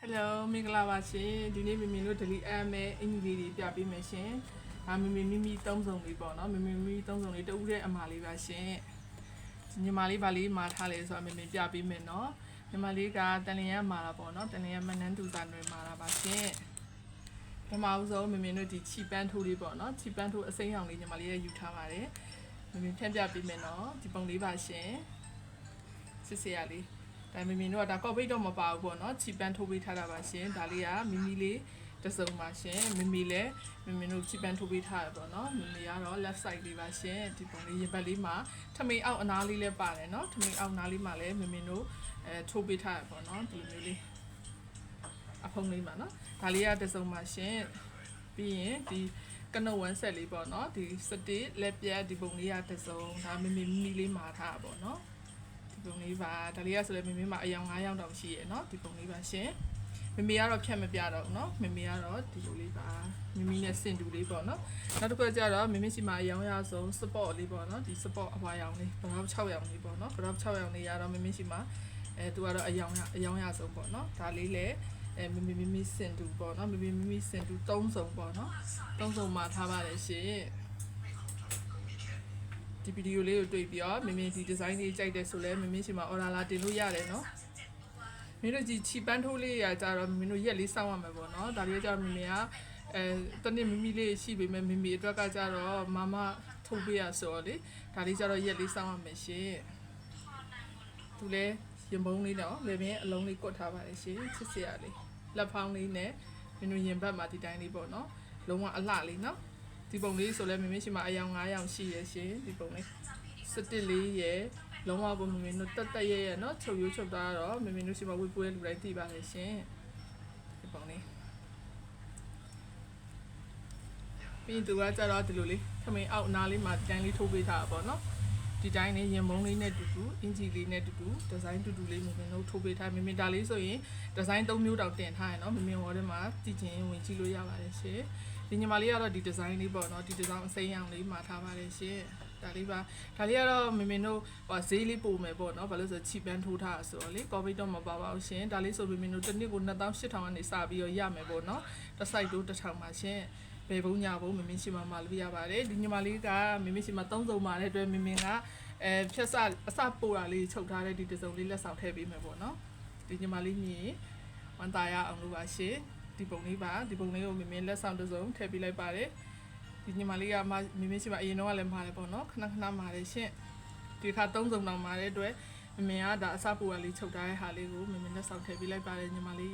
Hello မင်္ဂလာပါရှင်ဒီနေ့မမီတို့ delete အမယ်အင်ဂျီလေးတွေပြပေးမယ်ရှင်ဒါမမီသုံးစုံလေးပေါ့နော်မမီသုံးစုံလေးတဦးတဲ့အမာလေးပါရှင်ညီမလေးဗာလေးမာထားလဲဆိုတော့မပြပေးမယ်နော်ညီမလေးကတန်လျင်မာတာပေါ့နော်တန်လျင်မနန်းသူစာတွေမာတာပါရှင်ပထမဦးဆုံးမတို့ဒီချီပန်းထိုးလေးပေါ့နော်ချီပန်းထိုးအစိမ်းအောင်လေးညီမလေးရယူထားပါတယ်မဖြန့်ပြပေးမယ်နော်ဒီပုံလေးပါရှင်စစ်စရာလေးဒါမတို့ကဒါကော့ပိတ်တော့မပါဘူးပေါ့နော်ချီပန်းထိုးပေးထားတာပါရှင်ဒါလေးကမလေးတစုံပါရှင်လည်းမတို့ချီပန်းထိုးပေးထားရပေါ့နော်ကတော့ left side လေးပါရှင်ဒီပုံလေးရင်ဘတ်လေးမှာထမိန်အောက်အနားလေးလည်းပါတယ်နော်ထမိန်အောက်နားလေးမှာလည်းမတို့ထိုးပေးထားရပေါ့နော်ဒီမျိုးလေးအဖုံးလေးမှာနော်ဒါလေးကတစုံပါရှင်ပြီးရင်ဒီကနုတ်ဝမ်းဆက်လေးပေါ့နော်ဒီစတစ်လက်ပြတ်ဒီပုံလေးကတစုံဒါမလေးမှာထားတာပေါ့နော်ဒီပုံလေးပါဒါလေးကဆိုလည်းမမှာအယောင်9ယောက်တောင်ရှိရယ်နော်ဒီပုံလေးပါရှင်မကတော့ဖြတ်မပြတော့ဘူးနော်ကတော့ဒီလိုလေးပါနဲ့စင်တူလေးပေါ့နော်နောက်တစ်ခုကျတော့စီမှာအယောင်ရဆုံး support လေးပေါ့နော်ဒီ support အဝါရောင်လေးဘလောက်6ရောင်လေးပေါ့နော်ဘလောက်6ရောင်လေးရတော့စီမှာသူကတော့အယောင်ရဆုံးပေါ့နော်ဒါလေးလည်းမစင်တူပေါ့နော်မစင်တူ3စုံပေါ့နော်3စုံမှာထားပါတယ်ရှင်ဒီဗီဒီယိုလေးကိုတွေ့ပြီးတော့ဒီဒီဇိုင်းလေးကြိုက်တယ်ဆိုလဲစီမှာ order လာတင်လို့ရတယ်နော်တို့ဒီချီပန်းထိုးလေးရကြတော့တို့ရက်လေးစောင့်ရမှာပေါ့နော်ဒါလေးကြတော့ကတနေ့လေးရှိပေမဲ့အတွက်ကကြတော့မမထိုးပေးရဆိုတော့လေဒါလေးကြတော့ရက်လေးစောင့်ရမယ်ရှင်သူလဲရင်ပုံးလေးတော့လေပင်အလုံးလေးကွတ်ထားပါတယ်ရှင်ချစ်စရာလေးလက်ဖောင်းလေးနဲ့တို့ရင်ဘတ်မှာဒီတိုင်းလေးပေါ့နော်လုံးဝအလှလေးနော်ဒီပုံလေးဆိုလဲရှိမှာအယောင်9ယောင်ရှိရရှင်ဒီပုံလေးစတစ်လေးရယ်လုံးဝကိုတို့တက်ရဲเนาะချုပ်ရိုးချုပ်သားတော့တို့ရှိမှာဝေပွဲလူတိုင်းသိပါလေရှင်ဒီပုံလေးပြီးသူကကြတော့ဒီလိုလေးခမင်းအောက်နားလေးမှာဒီတိုင်းလေးထိုးပေးထားတာပေါ့နော်ဒီတိုင်းလေးရင်မုံလေးနဲ့တူတူအင်ဂျီလေးနဲ့တူတူဒီဇိုင်းတူတူလေးတို့ထိုးပေးထားဒါလေးဆိုရင်ဒီဇိုင်း3မျိုးတောင်တင်ထားရเนาะဝေါ်ထဲမှာတည်ချင်းဝင်ကြည့်လို့ရပါတယ်ရှင်ဒီညီမလေးကတော့ဒီဒီဇိုင်းလေးပေါ့နော်ဒီဒီဇိုင်းအစိမ်းရောင်လေးမှာထားပါတယ်ရှင်ဒါလေးပါဒါလေးကတော့တို့ဈေးလေးပို့မယ်ပေါ့နော်ဘာလို့ဆိုချီပန်းထိုးထားဆိုတော့လေကော်ဗစ်တော့မပါပါဘူးရှင်ဒါလေးဆိုတို့တစ်နှစ်ကို2800ကနေစပြီးတော့ရမယ်ပေါ့နော်တစ်စိုက်တို့1000ပါရှင်ဘယ်ဘုံညာဘုံရှိမှာလို့ရပါတယ်ဒီညီမလေးကရှိမှာ3စုံပါတဲ့အတွက်ကဖြတ်စအစပို့တာလေးချုပ်ထားတဲ့ဒီတစ်စုံလေးလက်ဆောင်ထည့်ပေးမယ်ပေါ့နော်ဒီညီမလေးမြင်ဝန်တာရအောင်လို့ပါရှင်ဒီပုံလေးပါဒီပုံလေးကိုလက်ဆောင်တစ်စုံထည့်ပေးလိုက်ပါတယ်ဒီညီမလေးကရှိမှာအရင်တော့လည်းမှားတယ်ပေါ့နော်ခဏမှားတယ်ရှင်ဒီခါ3စုံတောင်မှာတဲ့အတွက်ကဒါအစပို့တာလေးချုပ်ထားတဲ့ဟာလေးကိုလက်ဆောင်ထည့်ပေးလိုက်ပါတယ်ညီမလေး